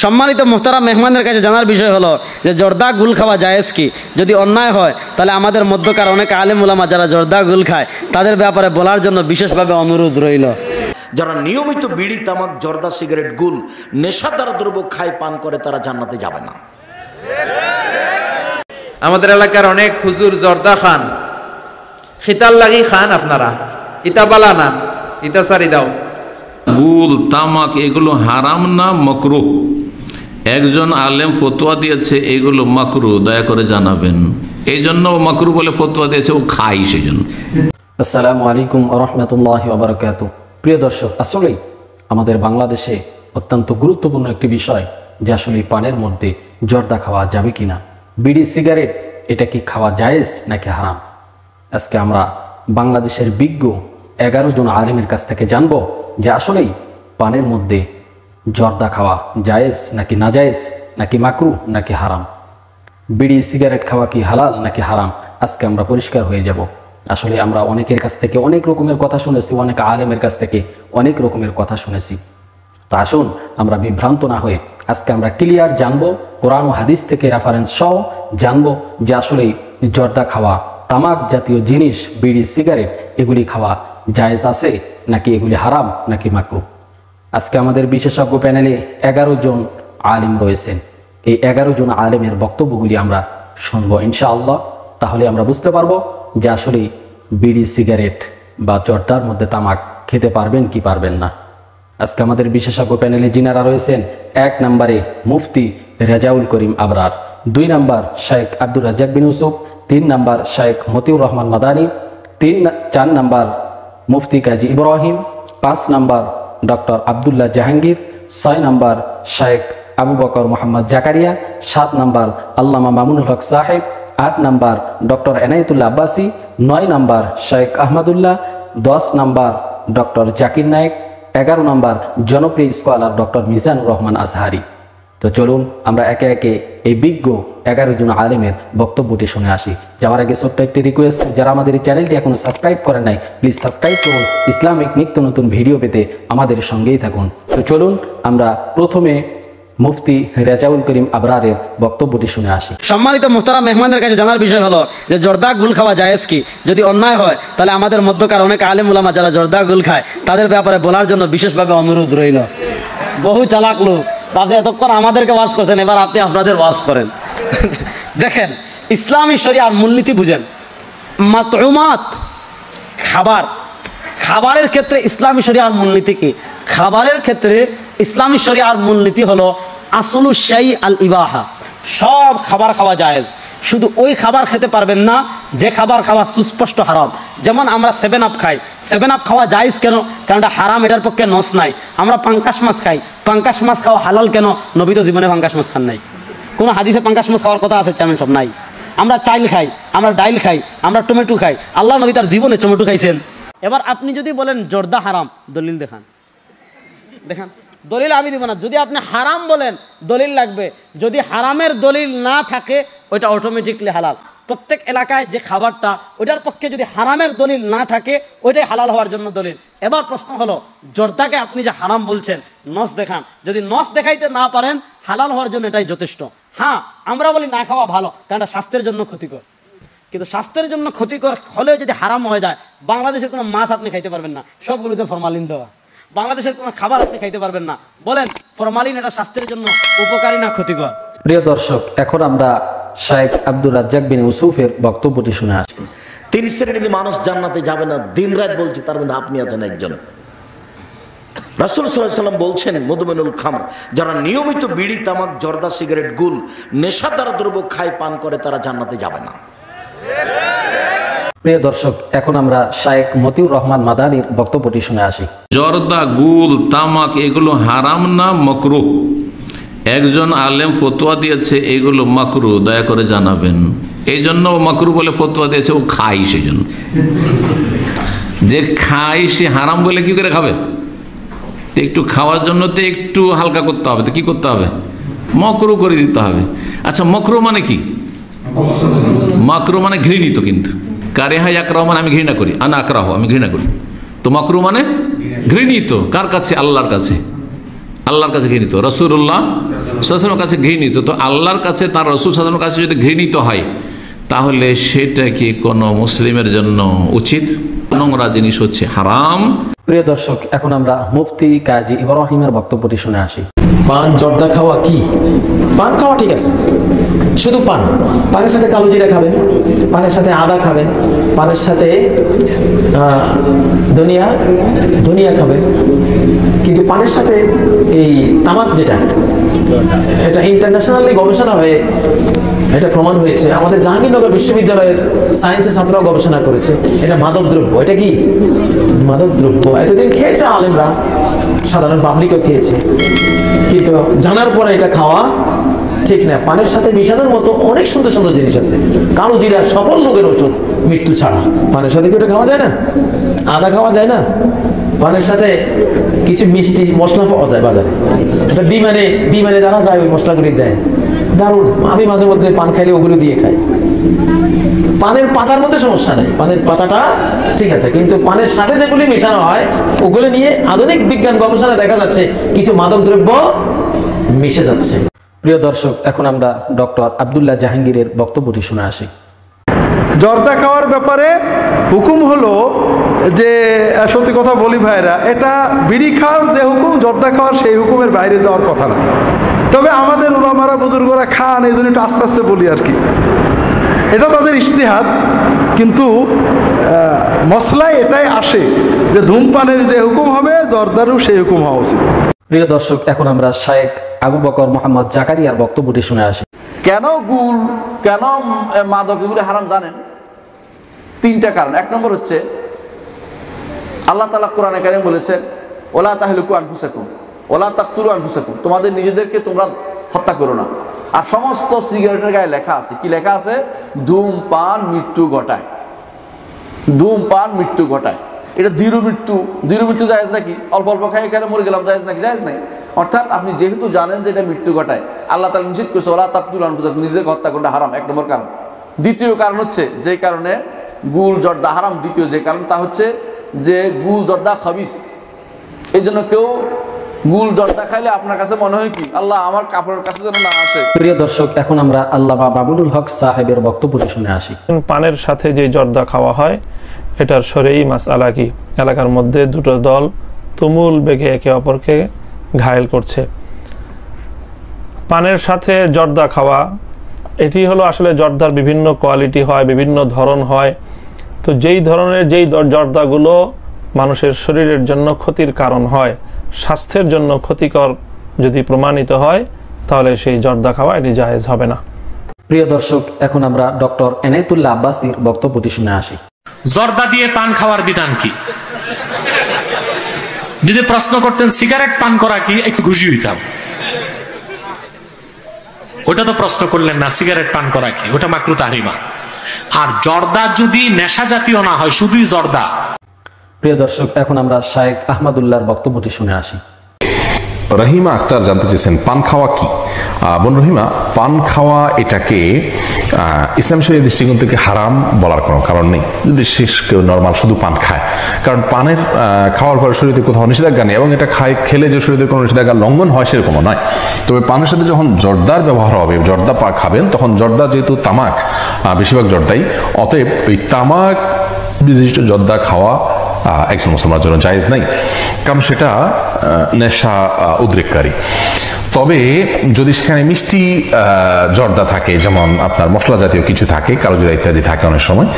সম্মানিত মুহতারাম মেহমানের কাছে জানার বিষয় হলো যে জর্দা গুল খাওয়া জায়েজ কি? যদি অন্যায় হয় তাহলে আমাদের মধ্যকার অনেক আলেম উলামা যারা জর্দা গুল খায় তাদের ব্যাপারে বলার জন্য বিশেষভাবে অনুরোধ রইল। যারা নিয়মিত বিড়ি, তামাক, জর্দা, সিগারেট, গুল, নেশাদার দ্রব্য খায়, পান করে, তারা জান্নাতে যাবে না। আমাদের এলাকার অনেক হুজুর জর্দা খান, খিতাল লাগি খান। আপনারা ইতা বালা না, ইতা সারি দাও। গুল, তামাক এগুলো হারাম না মাকরুহ? একজন আলেম ফতোয়া দিয়েছে এগুলো মাকরুহ, দয়া করে জানাবেন। এই জন্য মাকরুহ বলে ফতোয়া দিয়েছে, ও খায় সেই জন্য। আসসালামু আলাইকুম ওয়া রাহমাতুল্লাহি ওয়া বারাকাতুহু। প্রিয় দর্শক, আসলেই আমাদের বাংলাদেশে অত্যন্ত গুরুত্বপূর্ণ একটি বিষয় যে আসলে পানের মধ্যে জর্দা খাওয়া যাবে কিনা, বিড়ি সিগারেট এটা কি খাওয়া জায়েজ নাকি হারাম। আজকে আমরা বাংলাদেশের বিজ্ঞ 11 জন আলেমের কাছ থেকে জানবো যে আসলেই পানের মধ্যে জর্দা খাওয়া জায়েজ নাকি নাজায়েজ, নাকি মাকরুহ নাকি হারাম। বিড়ি সিগারেট খাওয়া কি হালাল নাকি হারাম, আজকে আমরা পরিষ্কার হয়ে যাব। আসলে আমরা অনেকের কাছ থেকে অনেক রকমের কথা শুনেছি, অনেক আলেমের কাছ থেকে অনেক রকমের কথা শুনেছি। তো আসুন আমরা বিভ্রান্ত না হয়ে আজকে আমরা ক্লিয়ার জানবো, কোরআন ও হাদিস থেকে রেফারেন্স সহ জানবো যে আসলে জর্দা খাওয়া, তামাক জাতীয় জিনিস, বিড়ি সিগারেট এগুলি খাওয়া জায়েজ আছে নাকি এগুলি হারাম নাকি মাকরুহ। আজকে আমাদের বিশেষজ্ঞ প্যানেলে 11 জন আলেম রয়েছেন। এই 11 জন আলেমের বক্তব্যগুলি আমরা শুনবো ইনশাআল্লাহ। তাহলে আমরা বুঝতে পারবো যে আসলে বিড়ি সিগারেট বা জর্দার মধ্যে তামাক খেতে পারবেন কি পারবেন না। আজকে আমাদের বিশেষজ্ঞ প্যানেলে যিনারা রয়েছেন, 1 নম্বরে মুফতি রেজাউল করিম আবরার, 2 নম্বর শেখ আব্দুর রাজ্জাক বিন ইউসুফ, 3 নম্বর শেখ মতিউর রহমান মাদানী, 4 নম্বর মুফতি কাজী ইব্রাহিম, 5 নম্বর ডক্টর আবদুল্লাহ জাহাঙ্গীর, 6 নম্বর শেখ আবু বকর মোহাম্মদ জাকারিয়া, 7 নম্বর আল্লামা মামুনুল হক সাহেব, 8 নম্বর ডক্টর এনায়েতুল্লাহ আব্বাসী, 9 নম্বর শেখ আহমদুল্লাহ, 10 নম্বর ডক্টর জাকির নায়েক, 11 নম্বর জনপ্রিয় স্কলার ডক্টর মিজানুর রহমান আজহারি। তো চলুন আমরা একে একে এই বিজ্ঞ 11 জন আলেমের বক্তব্যটি শুনে আসি। যাওয়ার আগে ছোট্ট একটি রিকোয়েস্ট, যারা আমাদের এই চ্যানেলটি এখনো সাবস্ক্রাইব করেন নাই প্লিজ সাবস্ক্রাইব করুন। ইসলামিক নিত্য নতুন ভিডিও পেতে আমাদের সঙ্গেই থাকুন। তো চলুন আমরা প্রথমে মুফতি রেজাউল করিম আবরারের বক্তব্যটি শুনে আসি। সম্মানিত মুহতারাম মেহমানের কাছে জানার বিষয় হলো যে জর্দা গুল খাওয়া জায়েজ কি? যদি অন্যায় হয় তাহলে আমাদের মধ্যকার অনেক আলেম উলামা যারা জর্দা গুল খায় তাদের ব্যাপারে বলার জন্য বিশেষভাবে অনুরোধ রইল। বহু চালাক লোক তাদের এতক্ষণ আমাদেরকে ওয়াজ করছেন, এবার আপনি আপনাদের ওয়াজ করেন। দেখেন, ইসলামী শরিয়ার মূলনীতি বুঝেন। মাতউমাত খাবার, খাবারের ক্ষেত্রে ইসলামী শরিয়ার মূলনীতি কি? খাবারের ক্ষেত্রে ইসলামী শরিয়ার মূলনীতি হলো আসলু শাই আল ইবাহা, সব খাবার খাওয়া জায়েজ, শুধু ওই খাবার খেতে পারবেন না যে খাবার খাওয়া সুস্পষ্ট হারাম। যেমন আমরা 7 আপ খাই, 7 আপ খাওয়া জায়েজ কেন? কারণ এটা হারাম, এটার পক্ষে নস নাই। আমরা পাঙ্কাশ মাছ খাই, পাঙ্কাশ মাছ খাওয়া হালাল কেন? নবী তো জীবনে পাঙ্কাশ মাছ খান নাই, কোনো হাদিসে পাঙ্কাশ মাছ খাওয়ার কথা আছে তেমন সব নাই। আমরা চাইল খাই, আমরা ডাইল খাই, আমরা টমেটো খাই, আল্লাহ নবী তার জীবনে টমেটো খাইছেন। এবার আপনি যদি বলেন জর্দা হারাম, দলিল দেখান, দেখান। দলিল আমি দিব না। যদি আপনি হারাম বলেন দলিল লাগবে, যদি হারামের দলিল না থাকে ওইটা অটোমেটিকলি হালাল। প্রত্যেক এলাকায় যে খাবারটা ওইটার পক্ষে যদি হারামের দলিল না থাকে ওইটাই হালাল হওয়ার জন্য দলিল। এবার প্রশ্ন হলো, জর্দাকে আপনি যে হারাম বলছেন, নস দেখান। যদি নস দেখাইতে না পারেন হালাল হওয়ার জন্য এটাই যথেষ্ট। হ্যাঁ, আমরা বলি না খাওয়া ভালো, কারণ এটা স্বাস্থ্যের জন্য ক্ষতিকর। কিন্তু স্বাস্থ্যের জন্য ক্ষতিকর হলেও যদি হারাম হয়ে যায়, বাংলাদেশের কোনো মাছ আপনি খাইতে পারবেন না, সবগুলোতে ফরমালিন দেওয়া। বাংলাদেশের কোনো খাবার আপনি খাইতে পারবেন না। বলেন ফরমালিন এটা স্বাস্থ্যের জন্য উপকারী না ক্ষতিকর? প্রিয় দর্শক, এখন আমরা শেখ আব্দুর রাজ্জাক বিন ইউসুফের বক্তব্যটি শুনে আসি। 3 শ্রেণীর মানুষ জান্নাতে যাবে না, দিন রাত বলছি, তার মধ্যে আপনি আছেন একজন। রাসূল সাল্লাল্লাহু আলাইহি ওয়াসাল্লাম বলছেন, মুদমিনুল খামর, যারা নিয়মিত বিড়ি, তামাক, জর্দা, সিগারেট, গুল, নেশাদার দ্রব্য খায়, পান করে, তারা জান্নাতে যাবে না। প্রিয় দর্শক, এখন আমরা শেখ মতিউর রহমান মাদানীর বক্তব্যটি শুনে আসি। জর্দা, গুল, তামাক এগুলো হারাম না মাকরুহ? একজন আলেম ফতোয়া দিয়েছে এগুলো মাকরুহ, দয়া করে জানাবেন। এই জন্য মাকরুহ বলে ফতোয়া দিয়েছে, ও খায় সেই জন্য। যে খায় সে হারাম বলে কি করে খাবে? একটু খাওয়ার জন্য তো একটু হালকা করতে হবে, তো কি করতে হবে? মাকরুহ করে দিতে হবে। আচ্ছা, মাকরুহ মানে কি? মাকরুহ মানে ঘৃণিত। কিন্তু কারেহা ইয়াকরাহ মানে আমি ঘৃণা করি, আনা আকরাহ আমি ঘৃণা করি। তো মাকরুহ মানে ঘৃণিত। কার কাছে? আল্লাহর কাছে। আল্লাহর কাছে ঘৃণিত, রাসূলুল্লাহ সাল্লাল্লাহু আলাইহি ওয়াসাল্লামের কাছে ঘৃণিত। তো আল্লাহর কাছে তার রাসূল সাল্লাল্লাহু আলাইহি ওয়াসাল্লামের কাছে যদি ঘৃণিত হয়, তাহলে সেটা কি কোনো মুসলিমের জন্য উচিত? নোংরা জিনিস হচ্ছে হারাম। প্রিয় দর্শক, এখন আমরা মুফতি কাজী ইব্রাহিমের বক্তব্যটি শুনে আসি। পান জর্দা খাওয়া কি? পান খাওয়া ঠিক আছে, শুধু পান, পানের সাথে কালো জিরা খাবেন, পানের সাথে আদা খাবেন, পানের সাথে ধনিয়া খাবেন, কিন্তু পানের সাথে এই তামাক যেটা, এটা ইন্টারন্যাশনালি গবেষণা হয়ে এটা প্রমাণ হয়েছে। আমাদের জাহাঙ্গীরনগর বিশ্ববিদ্যালয়ের সায়েন্সের ছাত্ররাও গবেষণা করেছে, এটা মাদক দ্রব্য। এটা কি মাদক দ্রব্য? এতদিন খেয়েছে আলেমরা, সাধারণ পাবলিকও খেয়েছে, কিন্তু জানার পরে এটা খাওয়া ঠিক না। পানের সাথে মিশানোর মতো অনেক সুন্দর সুন্দর জিনিস আছে। কালো জিরা সকল রোগের ওষুধ, মৃত্যু ছাড়া। পানের সাথে কি ওটা খাওয়া যায় না? আদা খাওয়া যায় না? পানের সাথে কিছু মিষ্টি মশলা পাওয়া যায় বাজারে, এটা বিমানে যারা যায় ওই মশলাগুলি দেয়, দারুণ। আমি মাঝে মধ্যে পান খাইলে ওগুলো দিয়ে খাই। পানের পাতার মধ্যে সমস্যা নেই, পানের পাতাটা ঠিক আছে, কিন্তু পানের সাথে যেগুলি মেশানো হয় ওগুলো নিয়ে আধুনিক বিজ্ঞান গবেষণা দেখা যাচ্ছে কিছু মাদক দ্রব্য মিশে যাচ্ছে। প্রিয় দর্শক, এখন আমরা ডক্টর আব্দুল্লাহ জাহাঙ্গীরের বক্তব্যটি শুনে আসি। জর্দা খাওয়ার ব্যাপারে হুকুম হলো যে, সত্যি কথা বলি ভাইরা, এটা বিড়ি খাওয়ার যে হুকুম, জর্দা খাওয়ার সেই হুকুমের বাইরে যাওয়ার কথা না। তবে আমাদের ওলামারা বুজুর্গরা খান, এই জন্য একটু আস্তে আস্তে বলি আর কি, এটা তাদের ইজতিহাদ। কিন্তু মশলায় এটাই আসে যে ধূমপানের যে হুকুম হবে, জর্দারও সেই হুকুম হওয়া উচিত। প্রিয় দর্শক, এখন আমরা শায়েখ আবু বকর মোহাম্মদ জাকারিয়ার বক্তব্যটি শুনে আসি। কেন গুল, কেন মাদক এগুলো হারাম জানেন? তিনটা কারণ। এক নম্বর হচ্ছে আল্লাহ তাআলা কোরআনে কারীমে বলেছেন, ওলা তাহলুকু আনফুসাকুম ওলা তাকতুলু আনফুসাকুম, তোমাদের নিজেদেরকে তোমরা হত্যা করো না। আর সমস্ত সিগারেটের গায়ে লেখা আছে, কি লেখা আছে? ধূমপান মৃত্যু ঘটায়, ধূমপান মৃত্যু ঘটায়। এটা দৃঢ় মৃত্যু জায়েজ নাকি? অল্প অল্প খাই এখানে মরে গেলাম, জায়েজ নাকি? জায়েজ নাই। অর্থাৎ আপনি যেহেতু জানেন যে এটা মৃত্যু ঘটায়, আল্লাহ তাআলা নিষেধ করেছে ওলা তাকতুলু আনফুসাকুম, নিজেকে হত্যা করাটা হারাম। এক নম্বর কারণ। দ্বিতীয় কারণ হচ্ছে যে কারণে গুল জর্দা হারাম, দ্বিতীয় যে কারণ তা হচ্ছে যে গুল জর্দা খাবিস। এই জন্য কেউ গুল জর্দা খাইলে আপনার কাছে মনে হয় কি, আল্লাহ আমার কাপড়ের কাছে যেন না আসে। প্রিয় দর্শক, এখন আমরা আল্লামা বাবুল হক সাহেবের বক্তব্যটি শুনে আসি। পানের সাথে যে জর্দা খাওয়া হয়, এটার শরঈ মাসআলা কি? এলাকার মধ্যে দুটো দল তুমুল বেগে একে অপরকে ঘায়েল করছে। পানের সাথে জর্দা খাওয়া, এটি হলো আসলে জর্দার বিভিন্ন কোয়ালিটি হয়, বিভিন্ন ধরন হয়। তো যেই ধরনের জর্দাগুলো মানুষের শরীরের জন্য ক্ষতির কারণ হয়, স্বাস্থ্যের জন্য ক্ষতিকর যদি প্রমাণিত হয়, তাহলে সেই জর্দা খাওয়া এটি জায়েজ হবে না। প্রিয় দর্শক, এখন আমরা ডক্টর এনায়েতুল্লাহ আব্বাসীর বক্তব্যটি শুনে আসি। জর্দা দিয়ে পান খাওয়ার বিধান কি? যদি প্রশ্ন করতেন সিগারেট পান করা কি, একটু খুশি হইতাম। ওটা তো প্রশ্ন করলেন না, সিগারেট পান করা কি, ওটা মাকরুহ তাহরিমা। আর জর্দা যদি নেশা জাতীয় না হয়, শুধুই জর্দা। প্রিয় দর্শক, এখন আমরা শায়েখ আহমদুল্লাহর বক্তব্যটি শুনে আসি। রহিমা আক্তার জানতে চেয়েছেন পান খাওয়া কি? বোন রহিমা, পান খাওয়া এটাকে ইসলাম শরীয়তের দৃষ্টিকোণ থেকে হারাম বলার কোনো কারণ নেই, যদি শেষ কেউ নর্মাল শুধু পান খায়। কারণ পানের খাওয়ার পরে শরীরে কোথাও নিষেধাজ্ঞা নেই, এবং এটা খেলে যে শরীরে কোনো নিষেধাজ্ঞা লঙ্ঘন হয় সেরকমও নয়। তবে পানের সাথে যখন জর্দার ব্যবহার হবে, জর্দা খাবেন, তখন জর্দা যেহেতু তামাক, বেশিরভাগ জর্দাই, অতএব ওই তামাক বিশিষ্ট জর্দা খাওয়া একজন মুসলমানের জন্য জায়েজ নাই, কারণ সেটা নেশা উদ্রেককারী। তবে যদি সেখানে মিষ্টি জর্দা থাকে, যেমন আপনার মশলা জাতীয় কিছু থাকে, কালোজিরা ইত্যাদি থাকে অনেক সময়,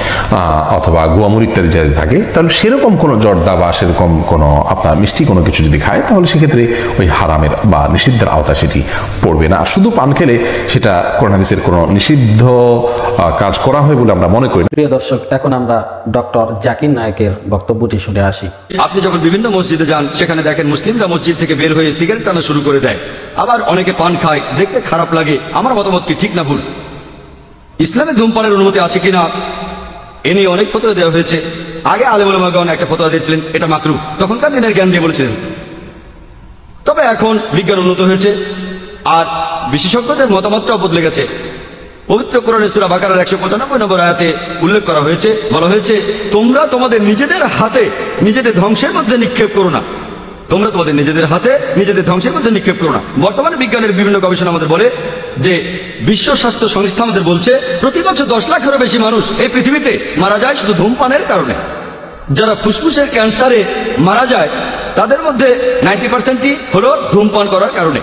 অথবা গুয়ামুর ইত্যাদি যদি থাকে, তাহলে সেরকম কোনো জর্দা বা সেরকম কোনো আপনার মিষ্টি কোনো কিছু যদি খায়, তাহলে সেক্ষেত্রে ওই হারামের বা নিষিদ্ধের আওতা সেটি পড়বে না। আর শুধু পান খেলে সেটা কোরআন হাদিসের কোনো নিষিদ্ধ কাজ করা হয় বলে আমরা মনে করি। প্রিয় দর্শক, এখন আমরা ডক্টর জাকির নায়েকের বক্তব্যটি শুনে আসি। আপনি যখন বিভিন্ন মসজিদে যান, সেখানে দেখেন মুসলিমরা মসজিদ থেকে বের হয়ে সিগারেট টানা শুরু করে দেয়, আবার অনেকে পান খায়, দেখতে খারাপ লাগে। আমার মতামত কি ঠিক না ভুল? ইসলামে ধূমপানের অনুমতি আছে কিনা এ নিয়ে অনেক ফতোয়া দেওয়া হয়েছে। আগে আলেম ওলামাগণ একটা ফতোয়া দিয়েছিলেন, এটা মাকরুহ, তখনকার দিনের জ্ঞান দিয়ে বলেছিলেন। তবে এখন বিজ্ঞান উন্নত হয়েছে আর বিশেষজ্ঞদের মতামতটাও বদলে গেছে। পবিত্র কোরআনে সূরা বাকারার 195 নম্বর আয়াতে উল্লেখ করা হয়েছে, বলা হয়েছে, তোমরা তোমাদের নিজেদের হাতে নিজেদের ধ্বংসের মধ্যে নিক্ষেপ করো না। তোমরা তোমাদের নিজেদের হাতে নিজেদের ধ্বংসের মধ্যে নিক্ষেপ করো না। বর্তমানে বিজ্ঞানের বিভিন্ন গবেষণা আমাদের বলে যে বিশ্ব স্বাস্থ্য সংস্থা আমাদের বলছে প্রতি বছর 10 লাখেরও বেশি মানুষ এই পৃথিবীতে মারা যায় শুধু ধূমপানের কারণে। যারা ফুসফুসের ক্যান্সারে মারা যায় তাদের মধ্যে 90%ই হলো ধূমপান করার কারণে।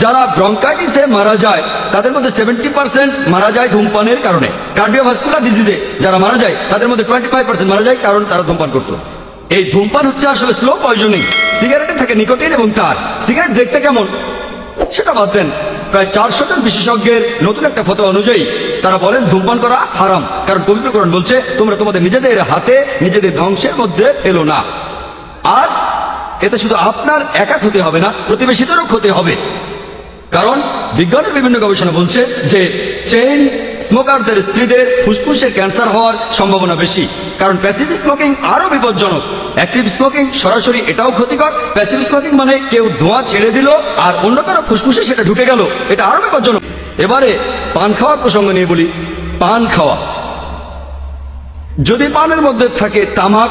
যারা ব্রঙ্কাইটিসে মারা যায় তাদের মধ্যে 70% মারা যায় ধূমপানের কারণে। কার্ডিওভাস্কুলার ডিজিজে যারা মারা যায় তাদের মধ্যে 25% মারা যায় কারণ তারা ধূমপান করত। এই ধূমপান হচ্ছে আসলে স্লো পয়জনিং। সিগারেটে থাকে নিকোটিন এবং টার। সিগারেট দেখতে কেমন সেটা বাদ দেন, প্রায় 400 জন বিশেষজ্ঞের নতুন একটা ফতোয়া অনুযায়ী তারা বলেন ধূমপান করা হারাম, কারণ পবিত্র কোরআন বলছে তোমরা তোমাদের নিজেদের হাতে নিজেদের ধ্বংসের মধ্যে ফেলো না। আর এতে শুধু আপনার একা ক্ষতি হবে না, প্রতিবেশীদেরও ক্ষতি হবে। কারণ বিজ্ঞানের বিভিন্ন গবেষণা বলছে যে চেইন স্মোকারদের স্ত্রীদের ফুসফুসের ক্যান্সার হওয়ার সম্ভাবনা বেশি, কারণ প্যাসিভ স্মোকিং আরো বিপজ্জনক। অ্যাক্টিভ স্মোকিং সরাসরি এটাও ক্ষতিকর, প্যাসিভ স্মোকিং মানে কেউ ধোঁয়া ছেড়ে দিল আর অন্য কারো ফুসফুসে সেটা ঢুকে গেল, এটা আরো বিপজ্জনক। এবারে পান খাওয়ার প্রসঙ্গ নিয়ে বলি। পান খাওয়া, যদি পানের মধ্যে থাকে তামাক,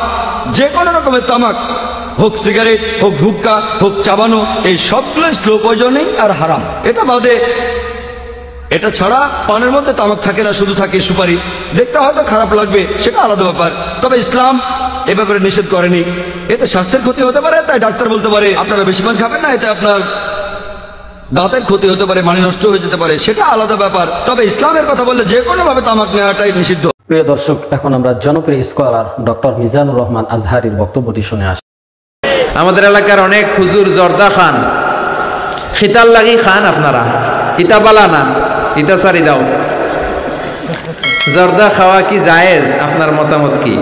যে কোনো রকমের তামাক, হোক সিগারেট, হোক হুক্কা, হোক চাবানো, এই সবগুলো স্লো পয়জনিং আর হারাম। এটা বাদে এটা ছাড়া পানের মধ্যে তামাক থাকে না, শুধু থাকে সুপারি। দেখতে হয়তো খারাপ লাগবে, সেটা আলাদা ব্যাপার, তবে ইসলাম এ ব্যাপারে নিষেধ করেনি। এতে স্বাস্থ্যের ক্ষতি হতে পারে, তাই ডাক্তার বলতে পারে আপনারা বেশি পান খাবেন না, এতে আপনার দাঁতের ক্ষতি হতে পারে, মানে নষ্ট হয়ে যেতে পারে, সেটা আলাদা ব্যাপার। তবে ইসলামের কথা বললে যে কোনো ভাবে তামাক নেওয়াটাই নিষিদ্ধ। প্রিয় দর্শক, এখন আমরা জনপ্রিয় স্কলার ডক্টর মিজানুর রহমান আজহারির বক্তব্যটি শুনে আসি। আমাদের এলাকার অনেক হুজুর জর্দা খান, খিতাল লাগি খান, আপনারা ইতা বালা না, ইতা সারি দাও। জর্দা খাওয়া কি জায়েজ? আপনার মতামত কি?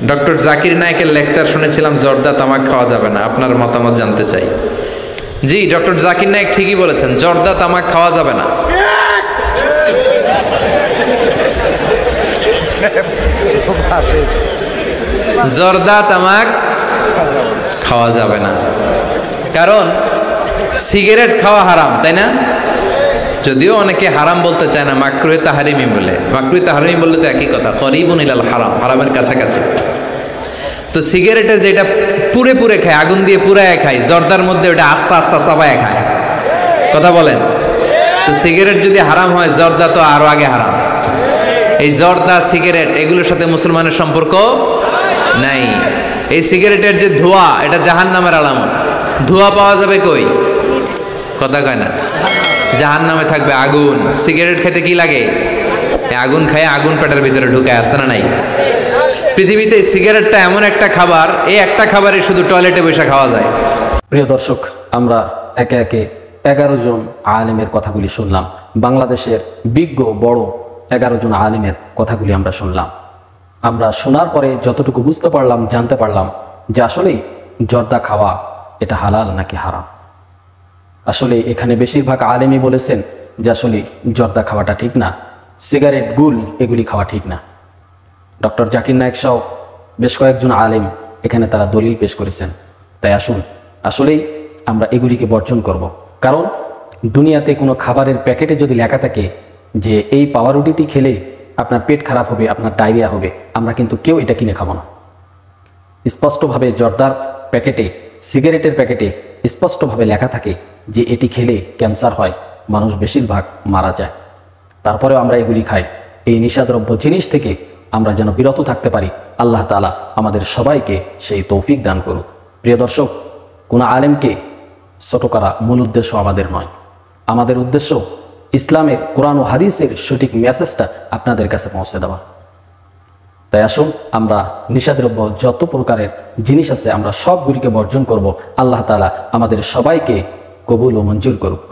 ডক্টর জাকির নায়েকের লেকচার শুনেছিলাম জর্দা তামাক খাওয়া যাবে না, আপনার মতামত জানতে চাই। জি, ডক্টর জাকির নায়েক ঠিকই বলেছেন, জর্দা তামাক খাওয়া যাবে না। জর্দা তামাক খাওয়া যাবে না, কারণ সিগারেট খাওয়া হারাম, তাই না? যদিও অনেকে হারাম বলতে চায় না, মাকরুহে তাহারিমি বলে। মাকরুহে তাহারিমি বললে তো একই কথা, করিবুন ইলাল হারাম, হারামের কাছাকাছি। তো সিগারেটে যেটা পুরে পুরে খায়, আগুন দিয়ে পুরায় খায়, জর্দার মধ্যে ওটা আস্তে আস্তে চাবায় খায়। কথা বলেন তো, সিগারেট যদি হারাম হয়, জর্দা তো আরো আগে হারাম। এই জর্দা, সিগারেট এগুলোর সাথে মুসলমানের সম্পর্ক নাই। এই সিগারেটের যে ধোঁয়া, এটা জাহান্নামের আলামত। ধোঁয়া পাওয়া যাবে কই? কথা কয় না, জাহান্নামে থাকবে আগুন। সিগারেট খেতে কি লাগে? আগুন খায়, আগুন পেটের ভিতরে ঢুকে, আসে না নাই? পৃথিবীতে সিগারেটটা এমন একটা খাবার, এই একটা খাবারে শুধু টয়লেটে বসে খাওয়া যায়। প্রিয় দর্শক, আমরা একে একে 11 জন আলেমের কথাগুলি শুনলাম। বাংলাদেশের বিজ্ঞ বড় 11 জন আলেমের কথাগুলি আমরা শুনলাম। আমরা শোনার পরে যতটুকু বুঝতে পারলাম, জানতে পারলাম যে আসলেই জর্দা খাওয়া এটা হালাল নাকি হারাম। আসলে এখানে বেশিরভাগ আলেমই বলেছেন যে আসলে জর্দা খাওয়াটা ঠিক না, সিগারেট, গুল এগুলি খাওয়া ঠিক না। ডক্টর জাকির নায়েক সহ বেশ কয়েকজন আলেম এখানে তারা দলিল পেশ করেছেন। তাই আসুন, আসলেই আমরা এগুলিকে বর্জন করব। কারণ দুনিয়াতে কোনো খাবারের প্যাকেটে যদি লেখা থাকে যে এই পাউরুটিটি খেলে আপনার পেট খারাপ হবে, আপনার ডায়রিয়া হবে, আমরা কিন্তু কেউ এটা কিনে খাবো না। স্পষ্টভাবে জর্দার প্যাকেটে, সিগারেটের প্যাকেটে স্পষ্টভাবে লেখা থাকে যে এটি খেলে ক্যান্সার হয়, মানুষ বেশিরভাগ মারা যায়। তারপরেও আমরা এগুলি খাই। এই নিষাদ্রব্য জিনিস থেকে আমরা যেন বিরত থাকতে পারি, আল্লাহ তাআলা আমাদের সবাইকে সেই তৌফিক দান করুক। প্রিয় দর্শক, কোনো আলেমকে ছোট করা মূল উদ্দেশ্য আমাদের নয়। আমাদের উদ্দেশ্য ইসলামের, কোরআন ও হাদিসের সঠিক মেসেজটা আপনাদের কাছে পৌঁছে দেওয়া। তাই আসুন, আমরা নিষাদ্রব্য যত প্রকারের জিনিস আছে আমরা সবগুলিকে বর্জন করব। আল্লাহ তাআলা আমাদের সবাইকে কবুল ও মঞ্জুর করুক।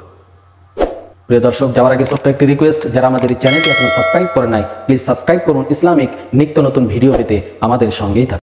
প্রিয় দর্শক, যাওয়ার আগে ছোট্ট একটি রিকোয়েস্ট, যারা আমাদের এই চ্যানেলটি এখনো সাবস্ক্রাইব করে নাই, প্লিজ সাবস্ক্রাইব করুন। ইসলামিক নিত্য নতুন ভিডিও পেতে আমাদের সঙ্গেই থাকুন।